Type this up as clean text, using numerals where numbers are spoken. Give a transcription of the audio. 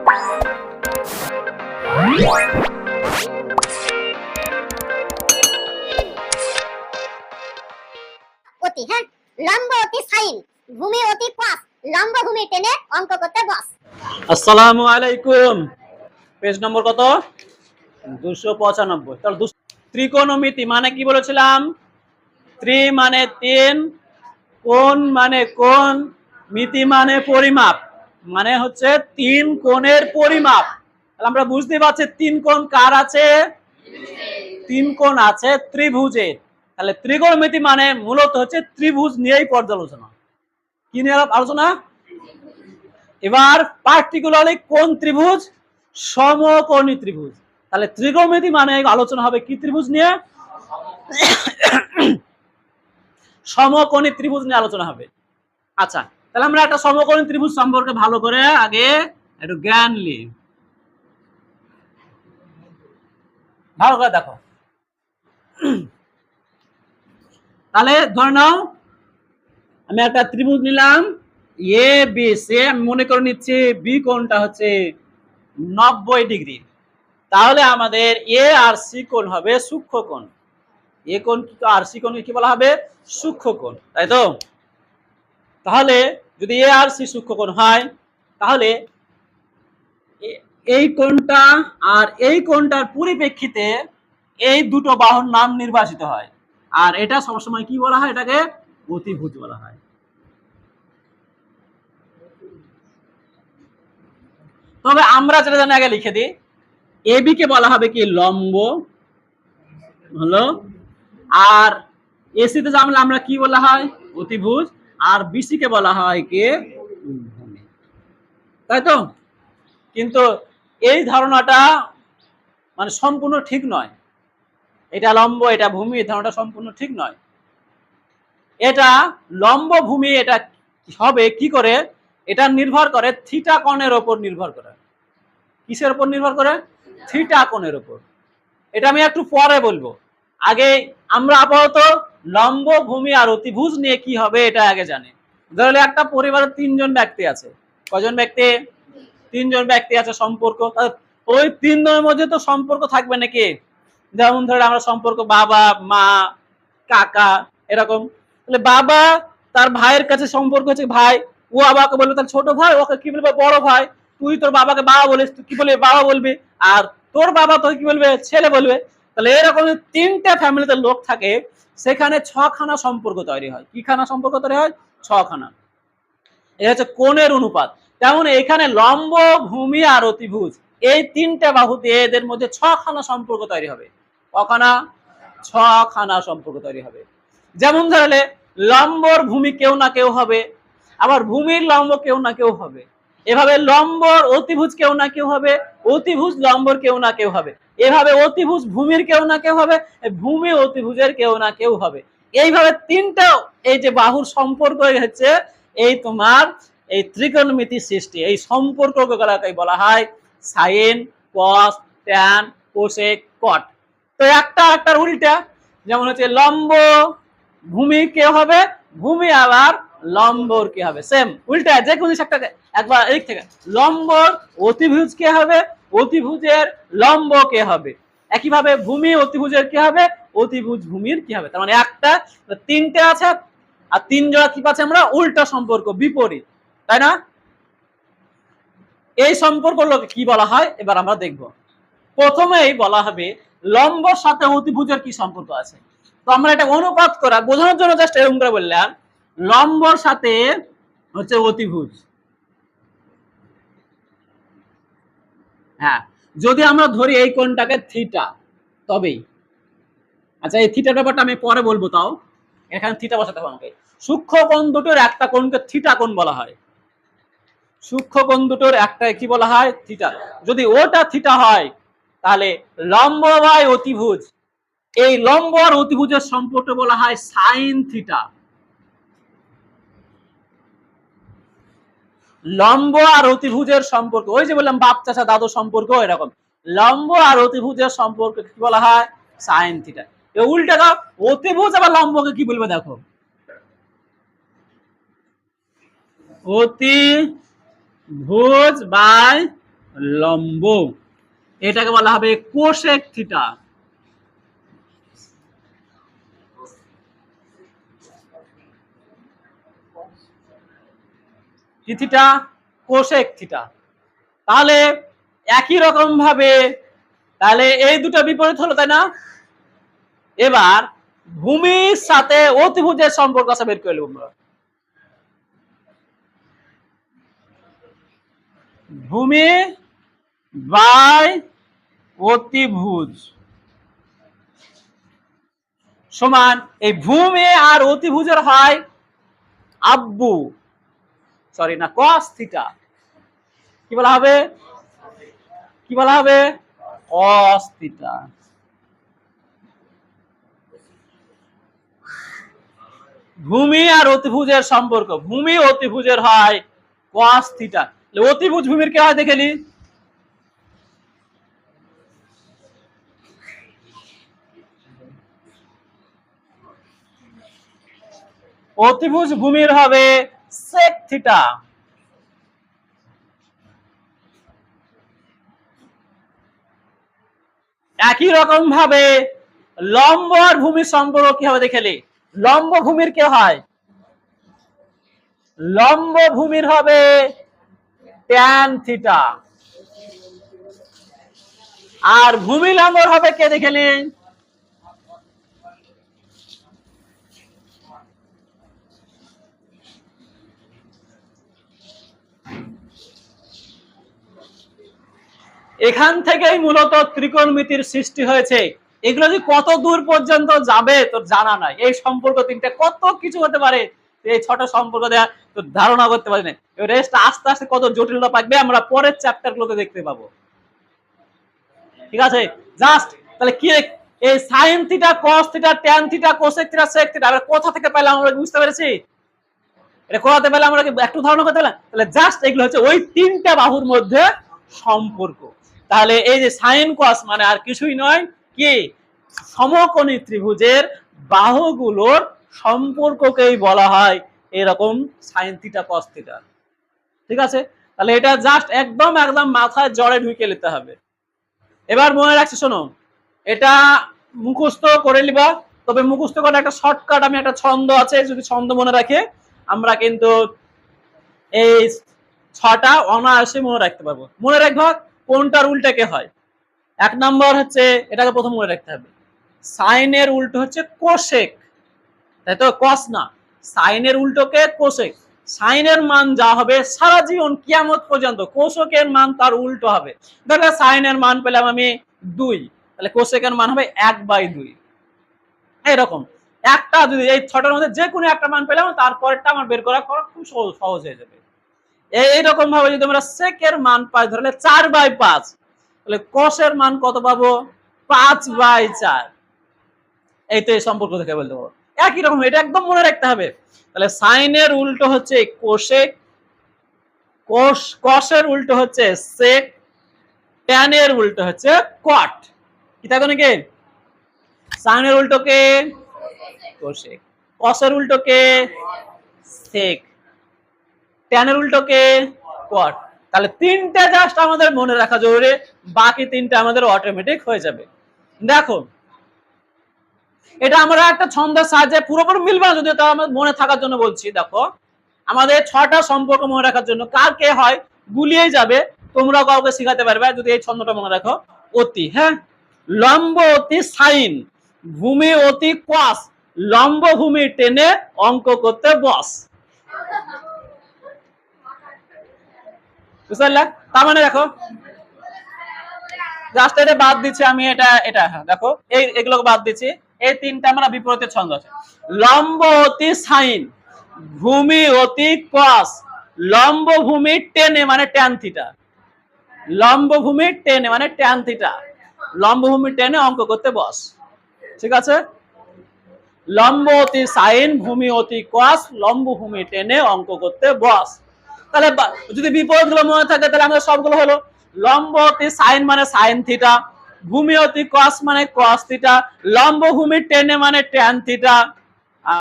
অতি, হ্যাঁ, লম্ব অতি সাইন, ভূমি অতি পাস, লম্ব ভূমি টেনে অঙ্ক করতে বস। আসসালামু আলাইকুম। পেজ নম্বর কত? 295। তাহলে ত্রিকোণমিতি মানে কি বলেছিলাম? ত্রি মানে তিন, কোণ মানে কোণ, মিতি মানে পরিমাপ, মানে হচ্ছে তিন কোণের পরিমাপ। তাহলে আমরা বুঝতে পারছি তিন কোণ কার আছে? তিন কোণ আছে ত্রিভুজে। তাহলে ত্রিকোণমিতি মানে মূলত হচ্ছে ত্রিভুজ নিয়েই পর্যালোচনা। কি নিয়ে আলোচনা? এবার পার্টিকুলারলি কোন ত্রিভুজ? সমকোণী ত্রিভুজ। তাহলে ত্রিকোণমিতি মানে আলোচনা হবে কি ত্রিভুজ নিয়ে? সমকোণী ত্রিভুজ নিয়ে আলোচনা হবে। আচ্ছা, তাহলে আমরা একটা সমকোণী ত্রিভুজ সম্পর্কে ভালো করে আগে একটু জ্ঞান নিই। ভালো করে দেখো। তাহলে ধরে নাও আমি একটা ত্রিভুজ নিলাম এ বি সি, আমি মনে করে নিচ্ছি বি কোণটা হচ্ছে 90 ডিগ্রি। তাহলে আমাদের এ আর সি কোণ হবে সূক্ষ্ম কোণ। এ কোণ আর সি কোণকে কি বলা হবে? সূক্ষ্ম কোণ, তাই তো? তাহলে যদি এ আর সি সূক্ষ্ম কোণ হয়, তাহলে এই কোণটা আর এই কোণটার পরিপ্রেক্ষিতে এই দুটো বাহুর নাম নির্বাচিত হয়। আর এটা সবসময় কি বলা হয়? এটাকে অতিভুজ বলা হয়। তবে আমরা যেটা জানি আগে লিখে দিই, এ বি কে বলা হবে কি? লম্ব হলো। আর এসি তে জানলে আমরা কি বলা হয়? অতিভুজ। আর বিসি কে বলা হয় কি? ভূমি, তাই তো? কিন্তু এই ধারণাটা মানে সম্পূর্ণ ঠিক নয়। এটা লম্ব এটা ভূমি, এই ধারণাটা সম্পূর্ণ ঠিক নয়। এটা লম্ব ভূমি এটা হবে কি করে? এটা নির্ভর করে থিটা কোণের উপর নির্ভর করে। কিসের উপর নির্ভর করে? থিটা কোণের উপর। এটা আমি একটু পরে বলবো। আগে আমরা আপাতত লম্ব ভূমি আর অতিভুজ নিয়ে কি হবে এটা আগে জানি। ধরলে একটা পরিবারের তিনজন ব্যক্তি আছে। কয়জন ব্যক্তি? তিনজন ব্যক্তি আছে। সম্পর্ক ওই তিনজনের মধ্যে তো সম্পর্ক থাকবে নাকি? যেমন ধরে আমরা সম্পর্ক বাবা মা কাকা এরকম। তাহলে বাবা তার ভাইয়ের কাছে সম্পর্ক হচ্ছে ভাই, ও বাবাকে বলবে তার ছোট ভাই, ওকে কি বলবে? বড় ভাই। তুই তোর বাবাকে বাবা বলিস, তুই কি বলবি? বাবা বলবি। আর তোর বাবা তোকে কি বলবে? ছেলে বলবে। তাহলে এরকম তিনটা ফ্যামিলিতে লোক থাকে, সেখানে ছখানা সম্পর্ক তৈরি হয়। কি খানা সম্পর্ক তৈরি হয়? ছখানা। এটা হচ্ছে কোণের অনুপাত। তেমন এখানে লম্ব ভূমি আর অতিভুজ এই তিনটা বাহু দিয়ে এদের মধ্যে ছখানা সম্পর্ক তৈরি হবে। কখানা? ছখানা সম্পর্ক তৈরি হবে। যেমন ধরলে লম্বর ভূমি কেউ না কেউ হবে, আবার ভূমির লম্ব কেউ না কেউ হবে, এভাবে লম্বর অতিভুজ কেউ না কেউ হবে, অতিভুজ লম্বর কেউ না কেউ হবে, এভাবে অতিভুজ ভূমির কেউ না কেউ হবে, ভূমি অতিভুজের কেউ না কেউ হবে। এইভাবে তিনটা এই যে বাহুর সম্পর্ক হচ্ছে এই তোমার এই ত্রিকোণমিতি সৃষ্টি। এই সম্পর্কগুলোকে বলা হয় সাইন, কস, ট্যান, কোসেক, কট। তো একটা একটার উল্টা। যেমন হচ্ছে লম্ব ভূমি কে হবে, ভূমি আবার লম্বর কি হবে? সেম উল্টা, যে কোনো একটা একবার এই থেকে। লম্বর অতিভুজ কে হবে, অতিভুজের লম্ব কে হবে। একইভাবে ভূমি অতিভুজের কি হবে, অতিভুজ ভূমির কি হবে। তার মানে একটা তিনটে আছে, আর তিন জোড়া কি পাচ্ছে আমরা? উল্টা সম্পর্ক, বিপরীত, তাই না? এই সম্পর্কগুলোকে কি বলা হয় এবার আমরা দেখব। প্রথমেই বলা হবে লম্বর সাথে অতিভুজের কি সম্পর্ক আছে। তো আমরা এটা অনুপাত করা বোঝানোর জন্য জাস্ট এরকম করে বললাম, লম্বর সাথে হচ্ছে অতিভুজ। হ্যাঁ, যদি আমরা ধরি এই কোণটাকে থিটা, তবেই। আচ্ছা, এই থিটার ব্যাপারটা আমি পরে বলবো, তাও এখানে থিটা বসাতে হবে আমাকে। সূক্ষ্ম কোণ দুটোর একটা কোণকে থিটা কোণ বলা হয়। সূক্ষ্ম কোণ দুটোর একটা কি বলা হয়? থিটা। যদি ওটা থিটা হয় তাহলে লম্ব বাই অতিভুজ, এই লম্ব আর অতিভুজের সম্পর্ক বলা হয় সাইন থিটা। লম্ব আর অতিভুজের সম্পর্ক, ওই যে বললাম বাপ চাচা দাদু সম্পর্ক, এরকম লম্ব আর অতিভুজের সম্পর্ক কি বলা হয়? Sine theta. উল্টা দাও, অতিভুজ আবার লম্বকে কি বলবে দেখো? অতিভুজ বাই লম্ব, এটাকে বলা হবে কোসেক থিটা। কি থিটা? Cosec theta. তাহলে একই রকম ভাবে তাহলে এই দুটো বিপরীত হলো, তাই না? এবার ভূমির সাথে অতিভুজের সম্পর্ক আছে বের করে নেব আমরা। ভূমি বাই অতিভুজ সমান এই ভূমি আর অতিভুজের হয় আব্বু, সরি না, কস থিটা। কি বলা হবে? কি বলা হবে? Cos theta. ভূমি আর অতিভুজের সম্পর্ক, ভূমি অতিভুজের হয় কস থিটা। অতিভুজ ভূমির কে হয় দেখে নি। অতিভুজ ভূমির হবে সেক থিটা। একই রকম ভাবে লম্ব আর ভূমির সম্পর্ক কি হবে দেখেলি। লম্ব ভূমির কে হয়? লম্ব ভূমির হবে ট্যান থিটা। আর ভূমি লম্বর হবে কে দেখেলি? এখান থেকেই মূলত ত্রিকোণমিতির সৃষ্টি হয়েছে। এগুলো যে কত দূর পর্যন্ত যাবে তোর জানা নাই। এই সম্পর্ক তিনটা কত কিছু হতে পারে, এই ছোট সম্পর্ক দেয়া তোর ধারণা করতে পারি না। এবার রেস্ট আস্তে আস্তে কত জটিলতা পাকবে আমরা পরের চ্যাপ্টার গুলোতে দেখতে পাবো। ঠিক আছে, জাস্ট তাহলে কি এই sine theta, cos theta, tan theta, cosec theta, sec theta আমরা কোথা থেকে পেলাম আমরা বুঝতে পেরেছি? এটা কোথাতে পেলাম আমরা একটু ধারণা করতে পেলাম। তাহলে জাস্ট এগুলো হচ্ছে ওই তিনটা বাহুর মধ্যে সম্পর্ক। তাহলে এই যে সাইন কস মানে আর কিছুই নয়, কি সমকোণী ত্রিভুজের বাহুগুলোর সম্পর্ককেই বলা হয় এরকম সাইন থিটা কস থিটা। ঠিক আছে, তাহলে এটা জাস্ট একদম একদম মাথায় জড়ে ঢুকে নিতে হবে। এবার মনে রাখছি, শোনো, এটা মুখস্থ করে নিবা। তবে মুখস্থ করার একটা শর্টকাট, আমি একটা ছন্দ আছে, যদি ছন্দ মনে রাখে আমরা কিন্তু এই ছটা অনায়াসে মনে রাখতে পারবো। মনে রাখবা কোনটার উল্টাকে হয়। এক নম্বর হচ্ছে, এটাকে প্রথম মনে রাখতে হবে, সাইনের উল্টো হচ্ছে কোসেক, তাই তো? কস না, সাইনের উল্টোকে কোসেক। সাইনের মান যা হবে সারা জীবন কিয়ামত পর্যন্ত কোসেকের মান তার উল্টো হবে। দেখো সাইনের মান পেলাম আমি 2, তাহলে কোসেকের মান হবে 1/2। এরকম একটা যদি এই ছটার মধ্যে যে কোনো একটা মান পেলাম, তারপরটা আমার বের করা খুব সহজ হয়ে যাবে। এইরকম ভাবে যদি আমরা সেকের মান পাই ধরলে 4/5, তাহলে কসের মান কত পাবো? 5/4। এই তো এই সম্পর্ক থেকে বলতে পারবো। একই রকম এটা একদম মনে রাখতে হবে। তাহলে সাইনের উল্টো হচ্ছে কোসেক, কসের উল্টো হচ্ছে সেক, ট্যানের উল্টো হচ্ছে কট। কি থাকো নাকি? সাইনের উল্টো কে? কোসেক। কসের উল্টো কে? সেক। ট্যানের উল্টো কে? কট। তাহলে তিনটা জাস্ট আমাদের মনে রাখা জরুরি, বাকি তিনটা আমাদের অটোমেটিক হয়ে যাবে। দেখো এটা আমরা একটা ছন্দের সাহায্যে পুরোপুরি মিলবে না, যদিও তা আমাদের মনে থাকার জন্য বলছি। দেখো আমাদের ছটা সম্পর্ক মনে রাখার জন্য কার কে হয় গুলিয়েই যাবে, তোমরা কাউকে শিখাতে পারবে যদি এই ছন্দটা মনে রাখো। অতি, হ্যাঁ, লম্ব অতি সাইন, ভূমি অতি কস, লম্ব ভূমি টেনে অঙ্ক করতে বস। বুঝতে পারলে? তার মানে দেখো জাস্ট এটা বাদ দিচ্ছি আমি, এটা হ্যাঁ দেখো এগুলো বাদ দিচ্ছি। এই তিনটা আমরা বিপরীতের ছন্দ আছে। লম্ব অতি সাইন, ভূমি অতি কস, লম্ব ভূমি টেনে মানে ট্যান থিটা। লম্ব ভূমি টেনে মানে ট্যান থিটা, লম্ব ভূমি টেনে অঙ্ক করতে বস। ঠিক আছে, লম্ব অতি সাইন, ভূমি অতি কস, লম্ব ভূমি টেনে অঙ্ক করতে বস। তাহলে যদি বিপরীত গুলো মনে থাকে তাহলে আমাদের সবগুলো হলো। লম্ব অতি সাইন মানে সাইন থিটা, ভূমি অতি কস মানে কস থিটা, লম্ব ভূমি টেনে মানে ট্যান থিটা।